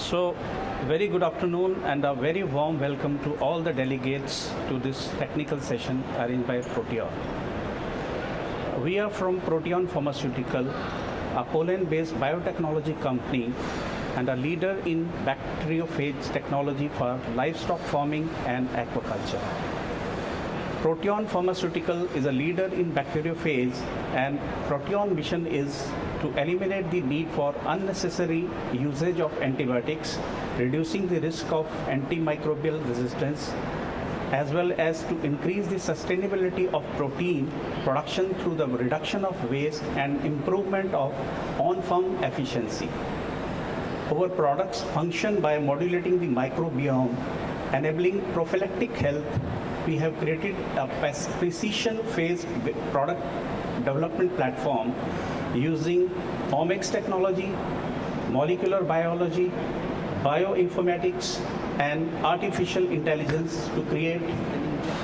So, very good afternoon and a very warm welcome to all the delegates to this technical session arranged by Proteon. We are from Proteon Pharmaceutical, a Poland-based biotechnology company and a leader in bacteriophage technology for livestock farming and aquaculture. Proteon Pharmaceutical is a leader in bacteriophage, and Proteon mission is to eliminate the need for unnecessary usage of antibiotics, reducing the risk of antimicrobial resistance, as well as to increase the sustainability of protein production through the reduction of waste and improvement of on-farm efficiency. Our products function by modulating the microbiome, enabling prophylactic health. We have created a precision phage product development platform using omics technology, molecular biology, bioinformatics, and artificial intelligence to create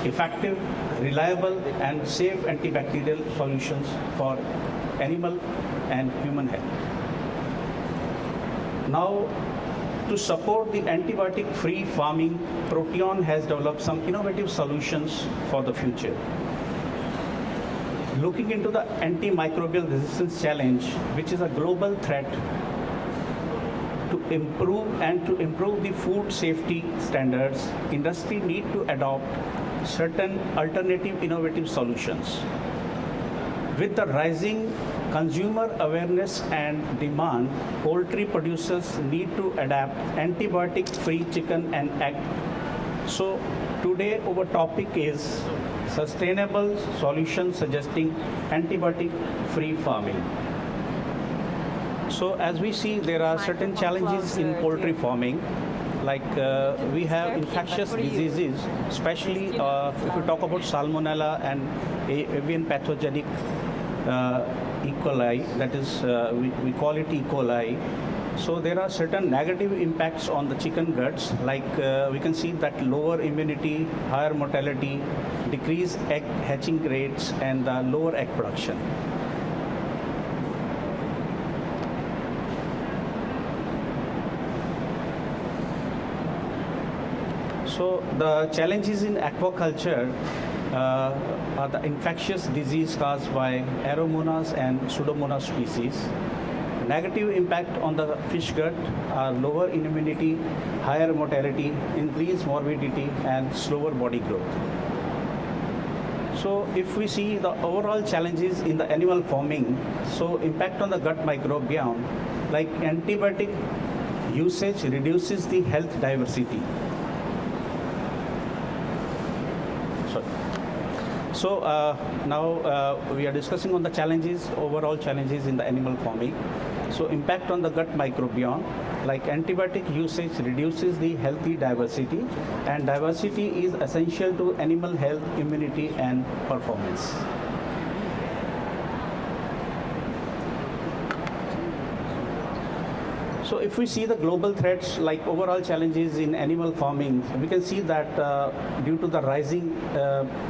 effective, reliable, and safe antibacterial solutions for animal and human health. Now, to support the antibiotic-free farming, Proteon has developed some innovative solutions for the future. Looking into the antimicrobial resistance challenge, which is a global threat, to improve the food safety standards, industry need to adopt certain alternative innovative solutions. With the rising consumer awareness and demand, poultry producers need to adapt antibiotic-free chicken and egg. So today our topic is sustainable solutions suggesting antibiotic-free farming. So as we see, there are certain challenges in poultry farming, like we have infectious diseases, especially if we talk about salmonella and avian pathogenic E. coli, that is, we call it E. coli. So there are certain negative impacts on the chicken guts, like we can see that lower immunity, higher mortality, decreased egg hatching rates, and lower egg production. So the challenges in aquaculture are the infectious disease caused by Aeromonas and Pseudomonas species. Negative impact on the fish gut are lower immunity, higher mortality, increased morbidity, and slower body growth. So if we see the overall challenges in the animal farming, so impact on the gut microbiome, like antibiotic usage reduces the health diversity. So now we are discussing on the challenges, overall challenges in the animal farming. So impact on the gut microbiome, like antibiotic usage reduces the healthy diversity, and diversity is essential to animal health, immunity, and performance. So if we see the global threats, like overall challenges in animal farming, we can see that due to the rising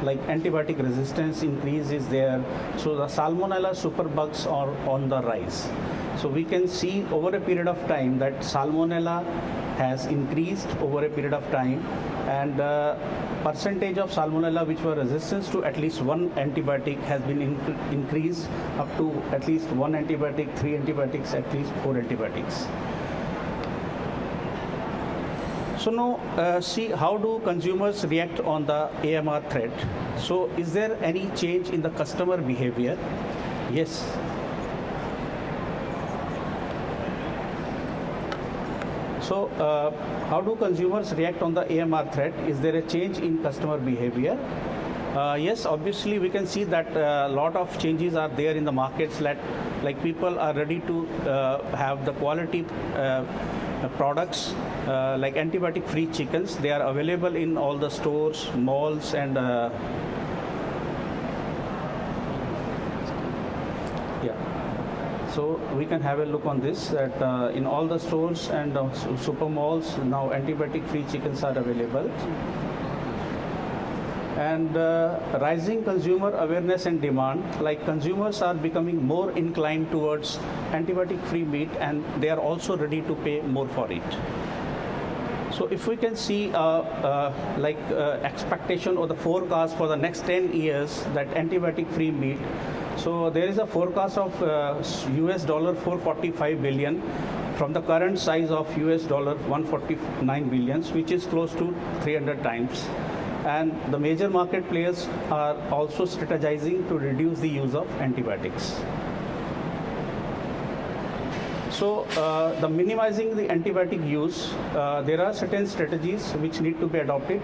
like antibiotic resistance increase is there. So the salmonella superbugs are on the rise. So we can see over a period of time that salmonella has increased over a period of time, and percentage of salmonella which were resistant to at least one antibiotic has been increased up to at least one antibiotic, 3 antibiotics, at least 4 antibiotics. So now see how do consumers react on the AMR threat. So is there any change in the customer behavior? Yes. So how do consumers react on the AMR threat? Is there a change in customer behavior? Yes, obviously we can see that a lot of changes are there in the markets, like people are ready to have the quality products like antibiotic-free chickens. They are available in all the stores, malls, and so we can have a look on this, that in all the stores and super malls now antibiotic-free chickens are available. And rising consumer awareness and demand, like consumers are becoming more inclined towards antibiotic-free meat, and they are also ready to pay more for it. So if we can see expectation or the forecast for the next 10 years that antibiotic-free meat, so there is a forecast of US $445 billion from the current size of US $149 billion, which is close to 300 times. And the major market players are also strategizing to reduce the use of antibiotics. So the minimizing the antibiotic use, there are certain strategies which need to be adopted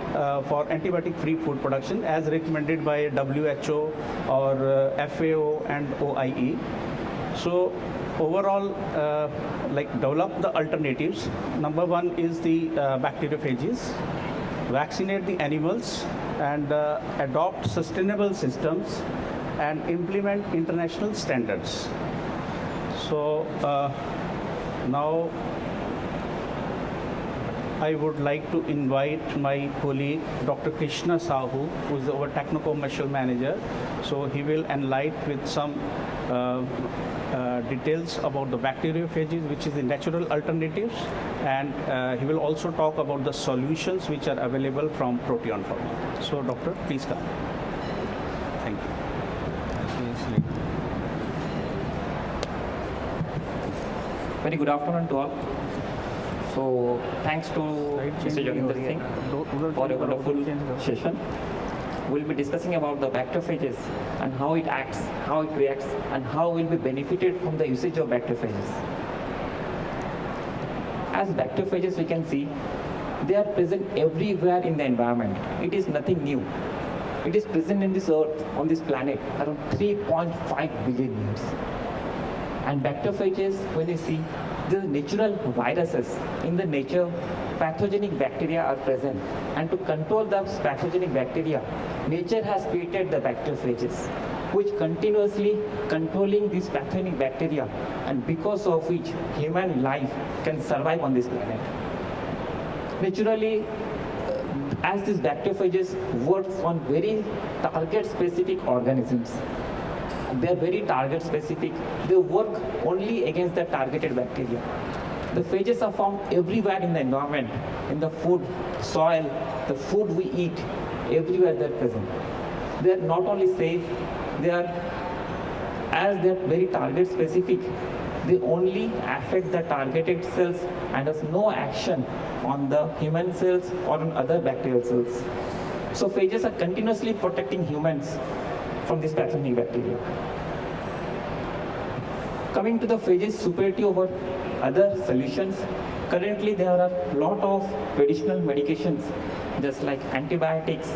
for antibiotic-free food production as recommended by WHO or FAO and OiE. So overall, develop the alternatives. Number one is the bacteriophages. Vaccinate the animals and adopt sustainable systems and implement international standards. So now I would like to invite my colleague, Dr. Krishna Sahu, who is our Techno-Commercial Manager. So he will enlighten with some details about the bacteriophages, which is the natural alternatives, and he will also talk about the solutions which are available from Proteon farming. So, doctor, please come. Thank you. Very good afternoon to all. So, thanks to Mr. Joginder Singh for a wonderful session. We'll be discussing about the bacteriophages and how it acts, how it reacts, and how we'll be benefited from the usage of bacteriophages. As bacteriophages, we can see, they are present everywhere in the environment. It is nothing new. It is present in this earth, on this planet, around 3.5 billion years. And bacteriophages, when you see, the natural viruses in the nature, pathogenic bacteria are present. And to control those pathogenic bacteria, nature has created the bacteriophages, which continuously controlling these pathogenic bacteria, and because of which human life can survive on this planet. Naturally, as these bacteriophages works on very target-specific organisms, they are very target-specific. They work only against the targeted bacteria. The phages are found everywhere in the environment, in the food, soil, the food we eat, everywhere they are present. They are not only safe, as they are very target-specific, they only affect the targeted cells and has no action on the human cells or on other bacterial cells. So phages are continuously protecting humans from this pathogenic bacteria. Coming to the phages superiority over other solutions, currently there are a lot of traditional medications just like antibiotics,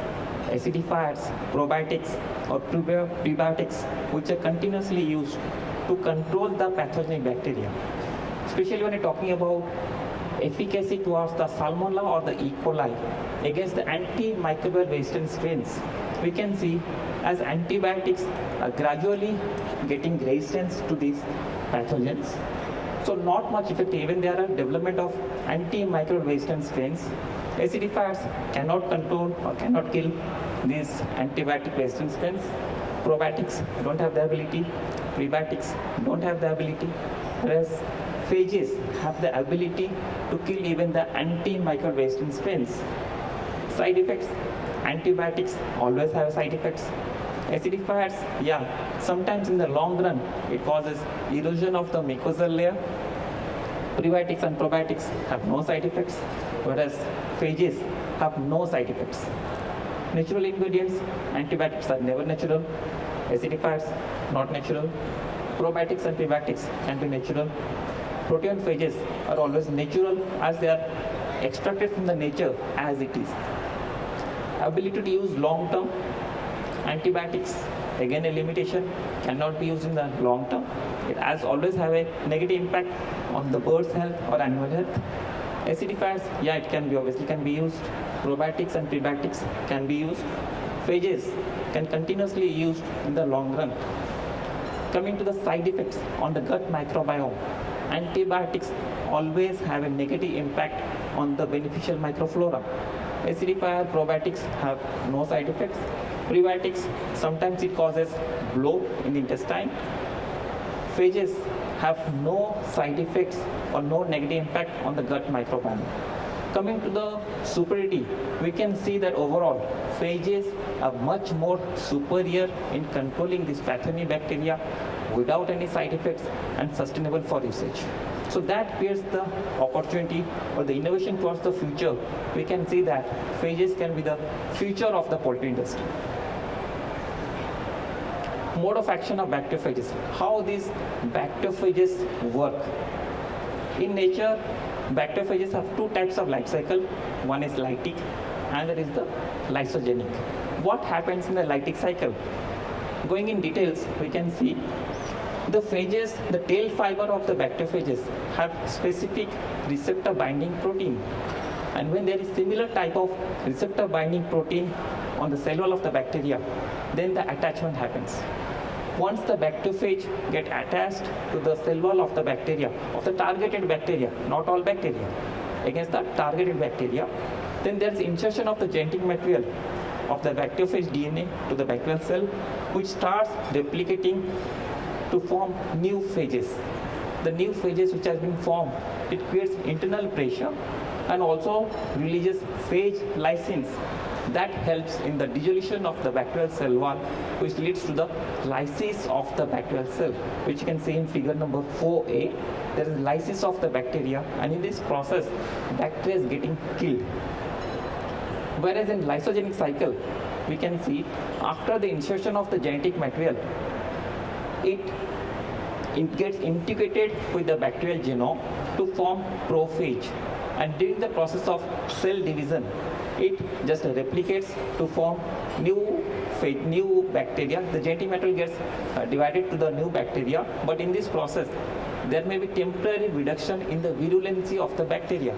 acidifiers, probiotics or prebiotics, which are continuously used to control the pathogenic bacteria. Especially when you're talking about efficacy towards the Salmonella or the E. coli against the antimicrobial resistant strains, we can see as antibiotics are gradually getting resistance to these pathogens. So not much effective, even there are development of antimicrobial resistant strains. Acidifiers cannot control or cannot kill these antibiotic resistant strains. Probiotics don't have the ability, prebiotics don't have the ability, whereas phages have the ability to kill even the antimicrobial resistant strains. Side effects, antibiotics always have side effects. Acidifiers, sometimes in the long run, it causes erosion of the mucosal layer. Prebiotics and probiotics have no side effects, whereas phages have no side effects. Natural ingredients, antibiotics are never natural. Acidifiers, not natural. Probiotics and prebiotics can be natural. Protein phages are always natural as they are extracted from the nature as it is. Ability to use long-term antibiotics, again a limitation, cannot be used in the long term. It has always have a negative impact on the bird's health or animal health. Acidifiers, it can be obviously can be used. Probiotics and prebiotics can be used. Phages can continuously used in the long run. Coming to the side effects on the gut microbiome, antibiotics always have a negative impact on the beneficial microflora. 𝗬𝗏𝗃 have no side effects. Prebiotics, sometimes it causes bloat in the intestine. Phages have no side effects or no negative impact on the gut microbiome. Coming to the superiority, we can see that overall, phages are much more superior in controlling these pathogenic bacteria without any side effects and sustainable for usage. So that creates the opportunity or the innovation towards the future. We can see that phages can be the future of the poultry industry. Mode of action of bacteriophages. How these bacteriophages work. In nature, bacteriophages have two types of life cycle. One is lytic, and that is the lysogenic. What happens in the lytic cycle? Going in details, we can see the phages, the tail fiber of the bacteriophages have specific receptor binding protein. And when there is similar type of receptor binding protein on the cell wall of the bacteria, then the attachment happens. Once the bacteriophage get attached to the cell wall of the bacteria, of the targeted bacteria, not all bacteria, against the targeted bacteria, then there is insertion of the genetic material of the bacteriophage DNA to the bacterial cell, which starts replicating to form new phages. The new phages which has been formed, it creates internal pressure and also releases phage lysins. That helps in the dissolution of the bacterial cell wall, which leads to the lysis of the bacterial cell, which you can see in figure number 4a. There is lysis of the bacteria, and in this process, bacteria is getting killed. Whereas in lysogenic cycle, we can see after the insertion of the genetic material, it gets integrated with the bacterial genome to form prophage. And during the process of cell division, it just replicates to form new bacteria. The genetic material gets divided to the new bacteria, but in this process, there may be temporary reduction in the virulency of the bacteria,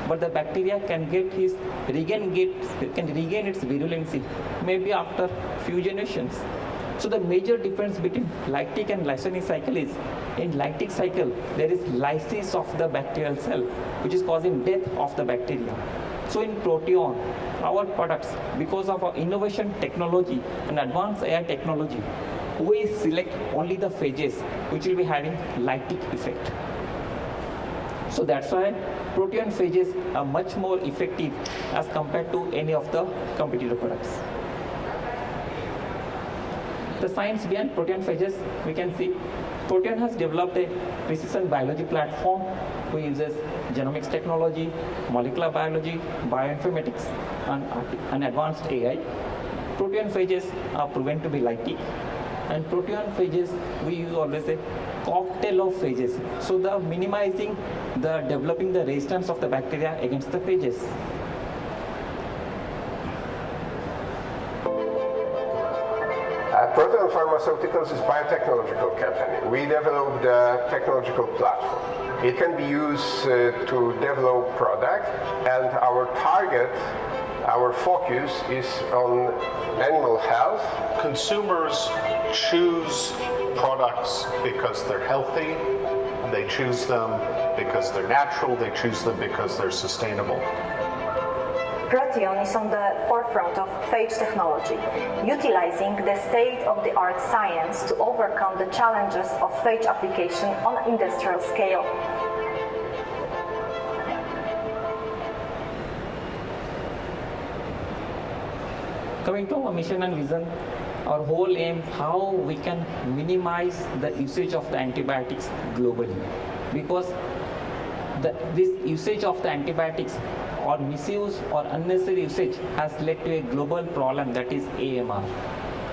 but the bacteria can regain its virulency maybe after few generations. So the major difference between lytic and lysogenic cycle is, in lytic cycle, there is lysis of the bacterial cell, which is causing death of the bacteria. So in Proteon, our products, because of our innovation technology and advanced AI technology, we select only the phages which will be having lytic effect. So that's why Proteon phages are much more effective as compared to any of the competitor products. The science behind Proteon phages, we can see Proteon has developed a precision biology platform which uses genomics technology, molecular biology, bioinformatics, and advanced AI. Proteon phages are proven to be lytic, and Proteon phages, we use always a cocktail of phages. So the minimizing the developing the resistance of the bacteria against the phages. Proteon Pharmaceuticals is a biotechnological company. We developed a technological platform. It can be used to develop product, and our target, our focus is on animal health. Consumers choose products because they're healthy, they choose them because they're natural, they choose them because they're sustainable. Proteon is on the forefront of phage technology, utilizing the state-of-the-art science to overcome the challenges of phage application on an industrial scale. Coming to our mission and vision, our whole aim, how we can minimize the usage of the antibiotics globally. Because this usage of the antibiotics or misuse or unnecessary usage has led to a global problem, that is AMR.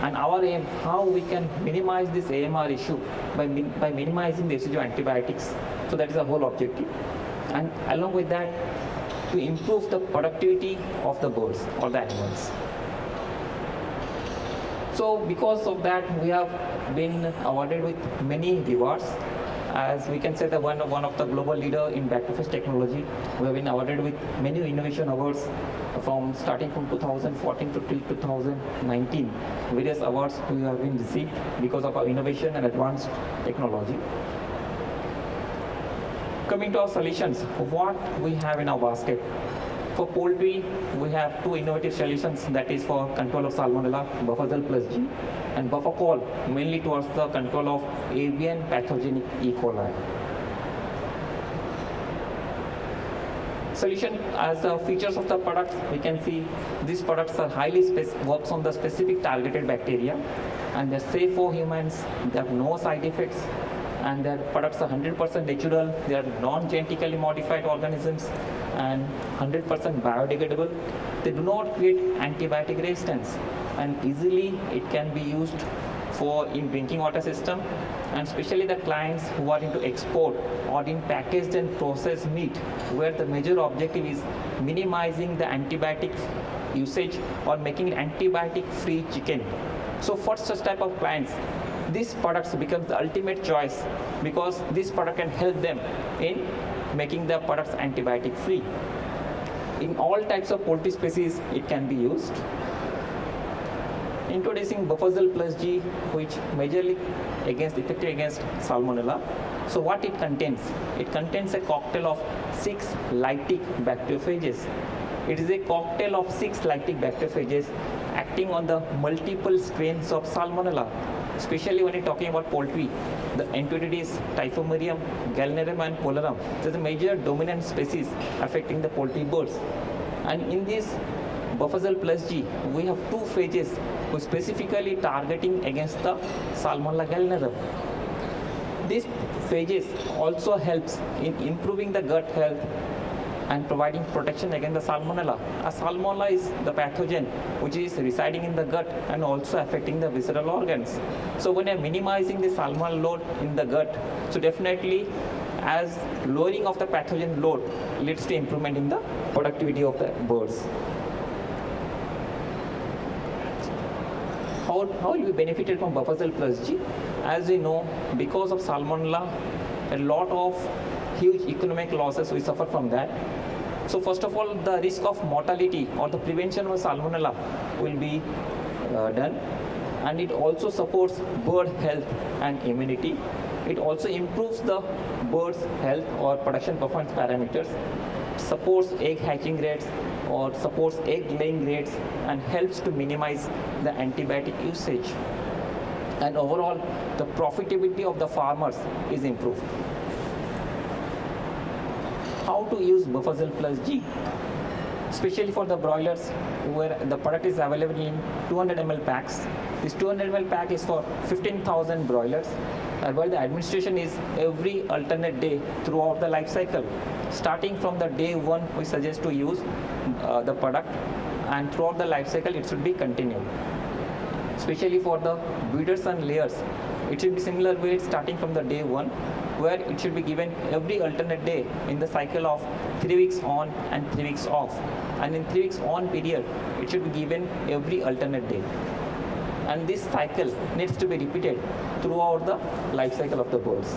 And our aim, how we can minimize this AMR issue by minimizing the usage of antibiotics. So that is the whole objective. And along with that, to improve the productivity of the birds or the animals. So because of that, we have been awarded with many rewards. As we can say that one of the global leader in bacteriophage technology, we have been awarded with many innovation awards starting from 2014 to 2019. Various awards we have been received because of our innovation and advanced technology. Coming to our solutions, what we have in our basket. For poultry, we have two innovative solutions, that is for control of Salmonella, 𝗶𝗶𝗺𝗶, and 𝗶𝗶𝗺 mainly towards the control of avian pathogenic E. coli. Solution as the features of the products, we can see these products are works on the specific targeted bacteria, and they're safe for humans, they have no side effects, and their products are 100% natural, they are non-genetically modified organisms and 100% biodegradable. They do not create antibiotic resistance, and easily it can be used for in drinking water system, and especially the clients who are into export or in packaged and processed meat, where the major objective is minimizing the antibiotic usage or making it antibiotic-free chicken. So for such type of clients, these products become the ultimate choice, because this product can help them in making the products antibiotic-free. In all types of poultry species, it can be used. Introducing 𝗶𝗶𝗺𝗶, which majorly effective against Salmonella. So what it contains? It contains a cocktail of 6 lytic bacteriophages. It is a cocktail of 6 lytic bacteriophages acting on the multiple strains of Salmonella. Especially when you're talking about poultry, the entities Typhimurium, Gallnerium and Polarum, there's a major dominant species affecting the poultry birds. And in this 𝗶𝗶𝗺𝗶, we have 2 phages who specifically targeting against the Salmonella gallnerium. These phages also helps in improving the gut health and providing protection against the Salmonella. A Salmonella is the pathogen which is residing in the gut and also affecting the visceral organs. So when you're minimizing the Salmonella load in the gut, so definitely as lowering of the pathogen load leads to improvement in the productivity of the birds. How will be benefited from 𝗶𝗶𝗺𝗶? As we know, because of Salmonella, a lot of huge economic losses we suffer from that. So first of all, the risk of mortality or the prevention of Salmonella will be done, and it also supports bird health and immunity. It also improves the bird's health or production performance parameters, supports egg hatching rates or supports egg laying rates, and helps to minimize the antibiotic usage. And overall, the profitability of the farmers is improved. How to use 𝗶𝗶𝗺𝗶, especially for the broilers, where the product is available in 200 ml packs. This 200 ml pack is for 15,000 broilers, where the administration is every alternate day throughout the life cycle. Starting from the day 1, we suggest to use the product, and throughout the life cycle it should be continued. Especially for the breeders and layers, it should be similar way starting from the day 1, where it should be given every alternate day in the cycle of 3 weeks on and 3 weeks off. And in 3 weeks on period, it should be given every alternate day. And this cycle needs to be repeated throughout the life cycle of the birds.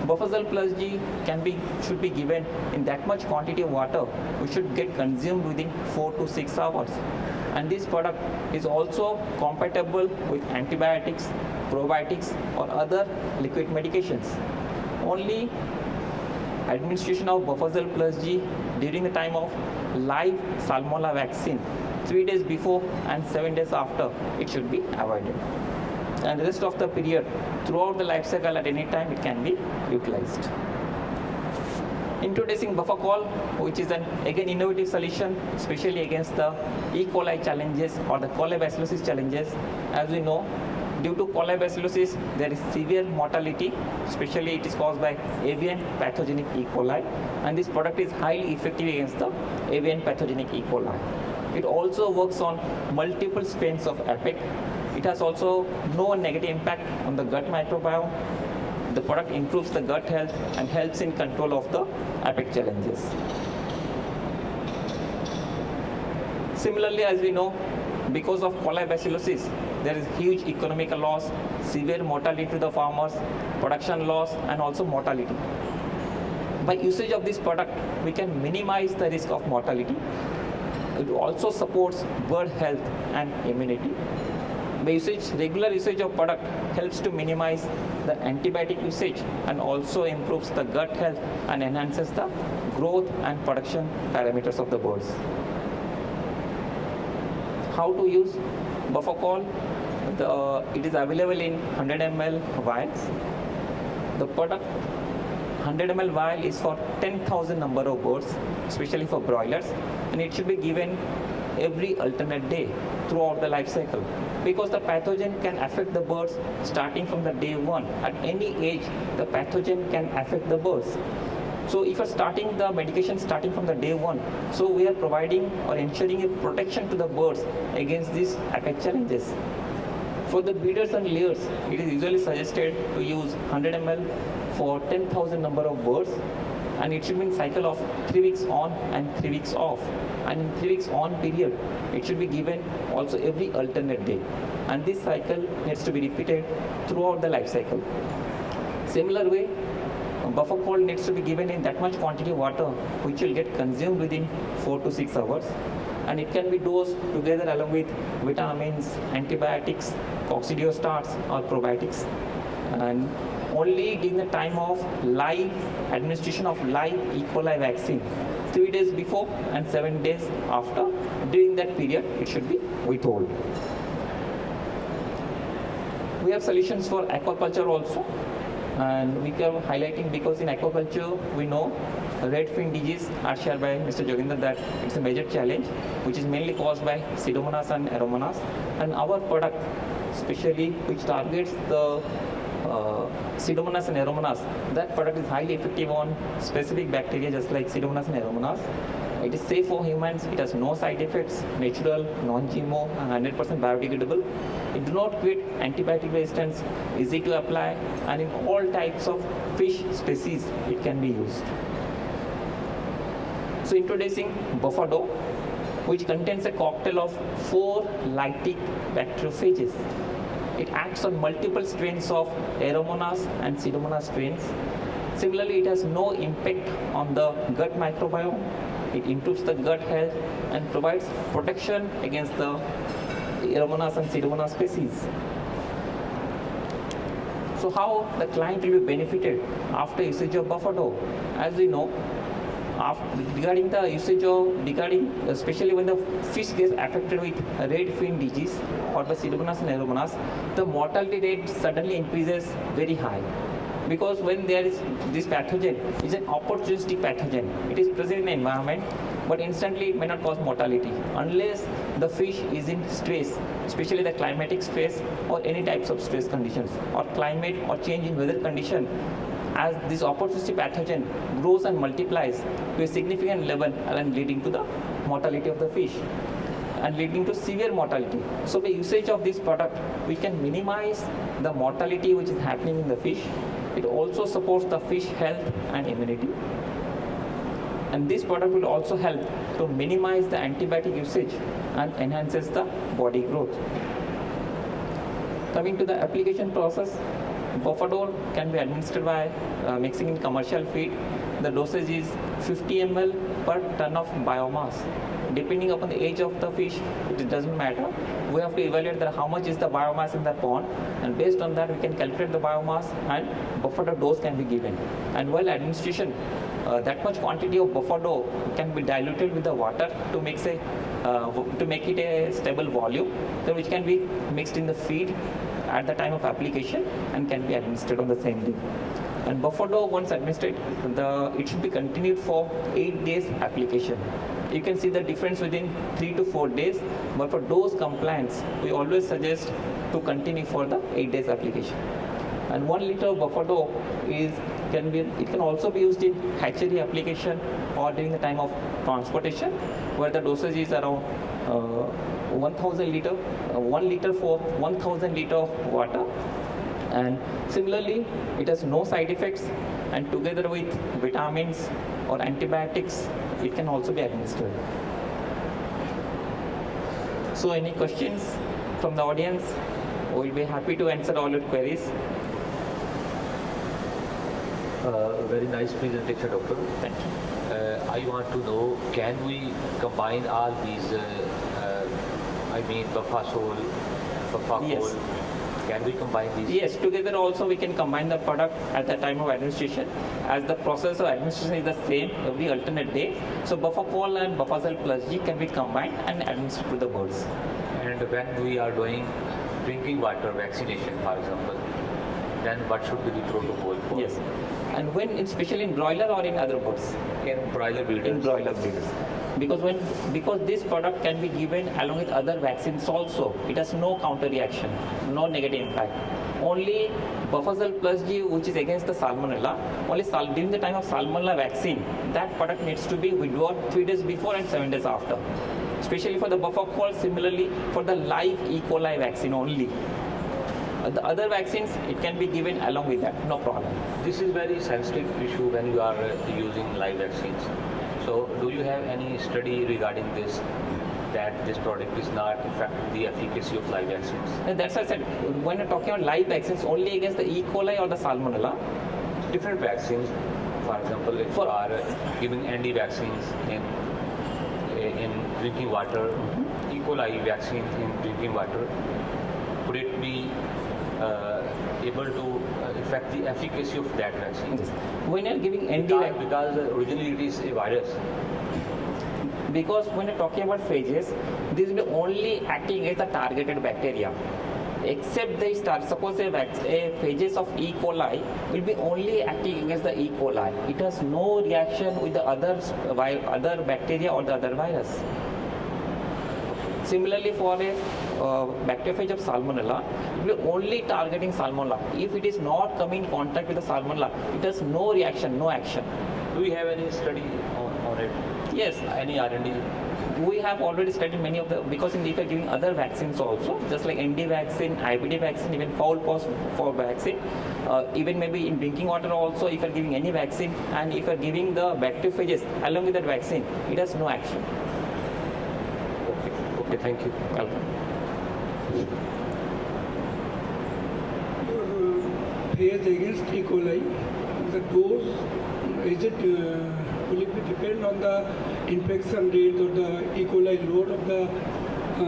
𝗶𝗶𝗺𝗶 should be given in that much quantity of water, which should get consumed within 4 to 6 hours. And this product is also compatible with antibiotics, probiotics or other liquid medications. Only administration of 𝗶𝗶𝗺𝗶 during the time of live Salmonella vaccine, 3 days before and 7 days after, it should be avoided. And the rest of the period, throughout the life cycle, at any time it can be utilized. Introducing 𝗶𝗶𝗺, which is an again innovative solution, especially against the E. coli challenges or the 𝗀𝗚𝗏𝐵𝒄𝒄𝒃 challenges. As we know, due to 𝗀𝗚𝐵𝒄𝒄𝒃, there is severe mortality, especially it is caused by avian pathogenic E. coli, and this product is highly effective against the avian pathogenic E. coli. It also works on multiple strains of APEC. It has also no negative impact on the gut microbiome. The product improves the gut health and helps in control of the APEC challenges. Similarly, as we know, because of 𝗀𝗚𝗏𝐵𝒄𝒄𝒃, there is huge economical loss, severe mortality to the farmers, production loss, and also mortality. By usage of this product, we can minimize the risk of mortality. It also supports bird health and immunity. By regular usage of product helps to minimize the antibiotic usage and also improves the gut health and enhances the growth and production parameters of the birds. How to use buffercoal? It is available in 100 ml vials. The product 100 ml vial is for 10,000 number of birds, especially for broilers, and it should be given every alternate day throughout the life cycle, because the pathogen can affect the birds starting from the day one. At any age, the pathogen can affect the birds. So if you're starting the medication starting from the day one, so we are providing or ensuring a protection to the birds against these attack challenges. For the breeders and layers, it is usually suggested to use 100 ml for 10,000 number of birds, and it should be in cycle of 3 weeks on and 3 weeks off. And in 3 weeks on period, it should be given also every alternate day. And this cycle needs to be repeated throughout the life cycle. Similar way, buffercoal needs to be given in that much quantity of water which will get consumed within 4 to 6 hours. And it can be dosed together along with vitamins, antibiotics, coccidiostates or probiotics. And only during the time of live administration of live E. coli vaccine, 3 days before and 7 days after, during that period it should be withheld. We have solutions for aquaculture also, and we are highlighting because in aquaculture we know red fin disease, as shared by Mr. Joginder, that it's a major challenge which is mainly caused by Pseudomonas and Aeromonas, and our product especially which targets the Pseudomonas and Aeromonas, that product is highly effective on specific bacteria just like Pseudomonas and Aeromonas. It is safe for humans, it has no side effects, natural, non-GMO and 100% biodegradable. It does not create antibiotic resistance, easy to apply, and in all types of fish species it can be used. So introducing buffercoal, which contains a cocktail of 4 lytic bacteriophages. It acts on multiple strains of Aeromonas and Pseudomonas strains. Similarly, it has no impact on the gut microbiome. It improves the gut health and provides protection against the Aeromonas and Pseudomonas species. So how the client will be benefited after usage of buffercoal? As we know, regarding the usage of, especially when the fish gets affected with red fin disease or the Pseudomonas and Aeromonas, the mortality rate suddenly increases very high. Because when there is this pathogen, is an opportunistic pathogen. It is present in the environment, but instantly it may not cause mortality unless the fish is in stress, especially the climatic stress or any types of stress conditions or climate or change in weather condition. As this opportunistic pathogen grows and multiplies to a significant level and leading to the mortality of the fish and leading to severe mortality. So by usage of this product, we can minimize the mortality which is happening in the fish. It also supports the fish health and immunity. And this product will also help to minimize the antibiotic usage and enhances the body growth. Coming to the application process, buffercoal can be administered by mixing in commercial feed. The dosage is 50 ml per ton of biomass. Depending upon the age of the fish, it doesn't matter. We have to evaluate how much is the biomass in the pond, and based on that we can calculate the biomass and buffercoal dose can be given. And while administration, that much quantity of buffercoal can be diluted with the water to make it a stable volume, which can be mixed in the feed at the time of application and can be administered on the same day. And buffercoal, once administered, it should be continued for 8 days application. You can see the difference within 3 to 4 days, but for dose compliance, we always suggest to continue for the 8 days application. And 1 liter of buffercoal can also be used in hatchery application or during the time of transportation, where the dosage is around 1,000 liter, 1 liter for 1,000 liter of water. And similarly, it has no side effects, and together with vitamins or antibiotics, it can also be administered. So any questions from the audience? We'll be happy to answer all your queries. Very nice presentation, Doctor. Thank you. I want to know, can we combine all these, buffercoal, Yes. Can we combine these? Yes, together also we can combine the product at the time of administration, as the process of administration is the same every alternate day. So 𝗶𝗶 and 𝗶𝗶+G can be combined and administered to the birds. And when we are doing drinking water vaccination, for example, then what should be the protocol for? Yes, and when, especially in broiler or in other birds? In broiler breeders? In broiler breeders. Because this product can be given along with other vaccines also. It has no counter reaction, no negative impact. Only 𝗶𝗶+G, which is against the salmonella, only during the time of salmonella vaccine, that product needs to be withdrawn 3 days before and 7 days after. Especially for the 𝗶𝗶, similarly for the live 𝗬 vaccine only. The other vaccines, it can be given along with that, no problem. This is very sensitive issue when you are using live vaccines. So do you have any study regarding this, that this product is not affecting the efficacy of live vaccines? And that's why I said, when you're talking about live vaccines, only against the 𝗬 or the salmonella. Different vaccines, for example, if you are giving anti-vaccines in drinking water, 𝗬𝗂𝗽 vaccine in drinking water, could it be able to affect the efficacy of that vaccine? Yes. When you're giving Because originally it is a virus. Because when you're talking about phages, this will be only acting as a targeted bacteria. Except they start, suppose a phages of 𝗬 will be only acting against the 𝗬. It has no reaction with the other bacteria or the other virus. Similarly, for a bacteriophage of salmonella, it will be only targeting salmonella. If it is not coming in contact with the salmonella, it has no reaction, no action. Do we have any study on it? Yes, Any R&D? we have already studied many of the, because if you are giving other vaccines also, just like ND vaccine, IBD vaccine, even 𝗊𝗄 vaccine, even maybe in drinking water also, if you are giving any vaccine, and if you are giving the bacteriophages along with that vaccine, it has no action. Okay, thank you. Welcome. Your phage against 𝗬, the dose, is it will it depend on the infection rate or the 𝗬 load of the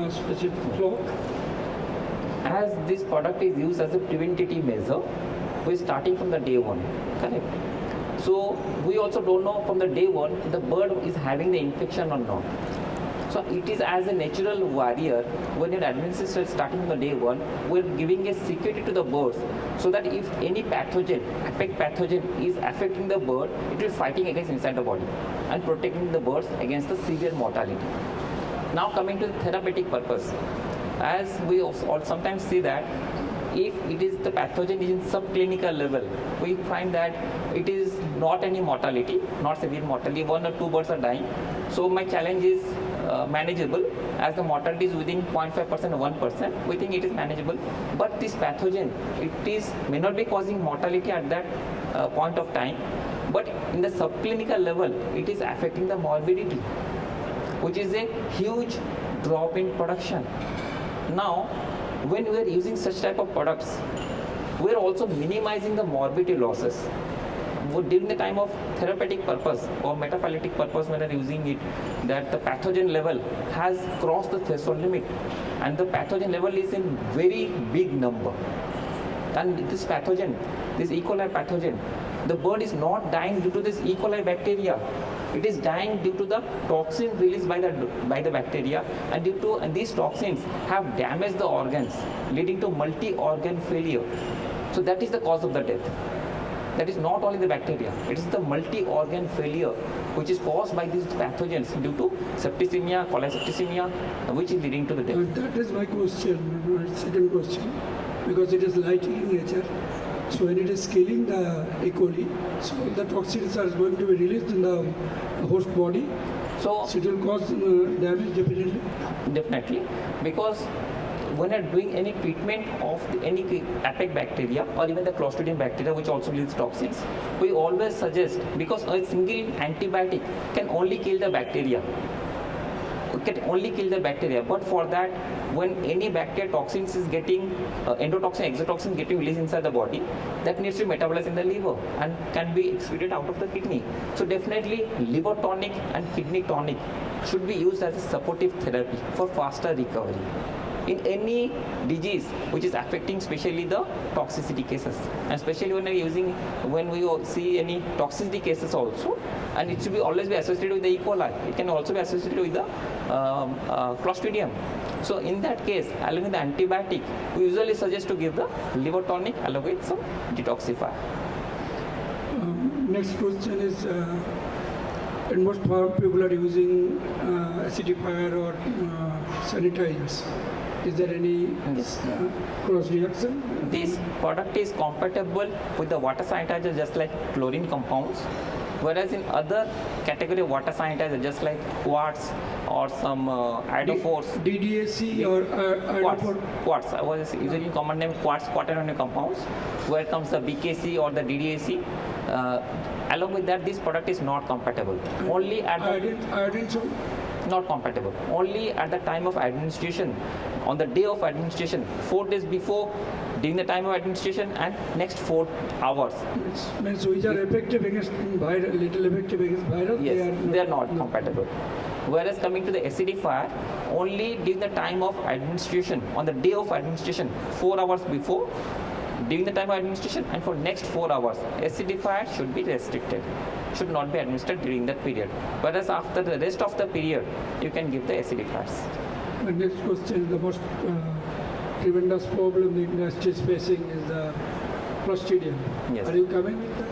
specific flock? As this product is used as a preventative measure, we are starting from the day one, correct? So we also don't know from the day one the bird is having the infection or not. So it is as a natural warrior, when you're administered starting from the day one, we're giving a security to the birds, so that if any pathogen, pathogen is affecting the bird, it will fighting against inside the body and protecting the birds against the severe mortality. Now coming to the therapeutic purpose, as we also sometimes see that if it is the pathogen is in subclinical level, we find that it is not any mortality, not severe mortality, 1 or 2 birds are dying. So my challenge is manageable, as the mortality is within 0.5% or 1%, we think it is manageable. But this pathogen, may not be causing mortality at that point of time, but in the subclinical level, it is affecting the morbidity, which is a huge drop in production. Now, when we are using such type of products, we are also minimizing the morbidity losses. During the time of therapeutic purpose or metaphyletic purpose, when we are using it, that the pathogen level has crossed the threshold limit, and the pathogen level is in very big number. And this pathogen, this 𝗬 pathogen, the bird is not dying due to this 𝗬 bacteria. It is dying due to the toxin released by the bacteria, and these toxins have damaged the organs, leading to multi-organ failure. So that is the cause of the death. That is not only the bacteria, it is the multi-organ failure which is caused by these pathogens due to septicemia, cholesepticemia, which is leading to the death. That is my question, my second question, because it is light in nature. So when it is killing the 𝗬, so the toxins are going to be released in the host body. So it will cause damage definitely. Definitely, because when you are doing any treatment of any 𝗵 bacteria or even the Clostridium bacteria, which also release toxins, we always suggest, because a single antibiotic can only kill the bacteria. It can only kill the bacteria, but for that, when any bacteria toxins is getting endotoxin, exotoxin getting released inside the body, that needs to be metabolized in the liver and can be excreted out of the kidney. So definitely liver tonic and kidney tonic should be used as a supportive therapy for faster recovery. in any disease which is affecting especially the toxicity cases, and especially when we see any toxicity cases also, and it should be always be associated with the E. coli. It can also be associated with the Clostridium. So in that case, along with the antibiotic, we usually suggest to give the liver tonic along with some detoxifier. Next question is, in most farm people are using acidifier or sanitizers. Is there any cross reaction? This product is compatible with the water sanitizer just like chlorine compounds, whereas in other category of water sanitizer just like quartz or some iodophores. DDAC or Quartz. I was usually common name quartz quaternary compounds, where comes the BKC or the DDAC. Along with that, this product is not compatible. Only at the iodine not compatible. Only at the time of administration, on the day of administration, 4 days before, during the time of administration, and next 4 hours. Means which are effective against virus, little effective against virus. Yes, they are not compatible. Whereas coming to the acidifier, only during the time of administration, on the day of administration, 4 hours before, during the time of administration, and for next 4 hours, acidifier should be restricted, should not be administered during that period. Whereas after the rest of the period, you can give the acidifiers. The next question, the most tremendous problem the industry is facing is the Clostridium. Yes. Are you coming with that?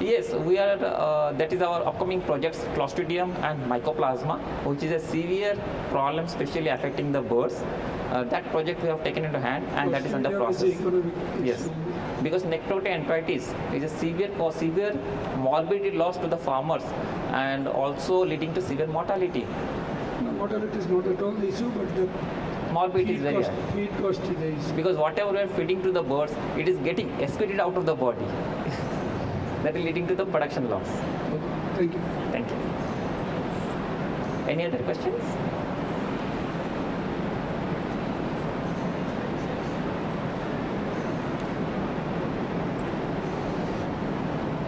Yes, we are. That is our upcoming projects, Clostridium and 𝗦𝗂𝗶𝗄, which is a severe problem, especially affecting the birds. That project we have taken into hand, and that is under process. Yes, because necrotic enteritis is a severe morbidity loss to the farmers, and also leading to severe mortality. No, mortality is not at all the issue, but the Morbidity is very high. feed cost is the issue. Because whatever we are feeding to the birds, it is getting excreted out of the body. That is leading to the production loss. Thank you. Thank you. Any other questions?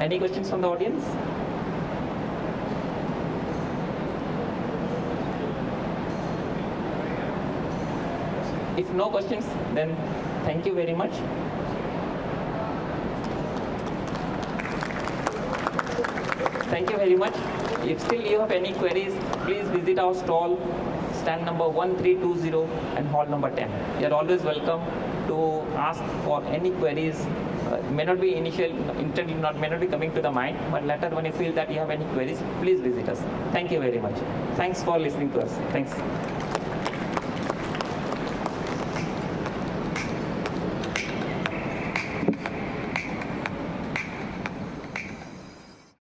Any questions from the audience? If no questions, then thank you very much. Thank you very much. If still you have any queries, please visit our stall, stand number 1320 and hall number 10. You are always welcome to ask for any queries. May not be may not be coming to the mind, but later when you feel that you have any queries, please visit us. Thank you very much. Thanks for listening to us. Thanks.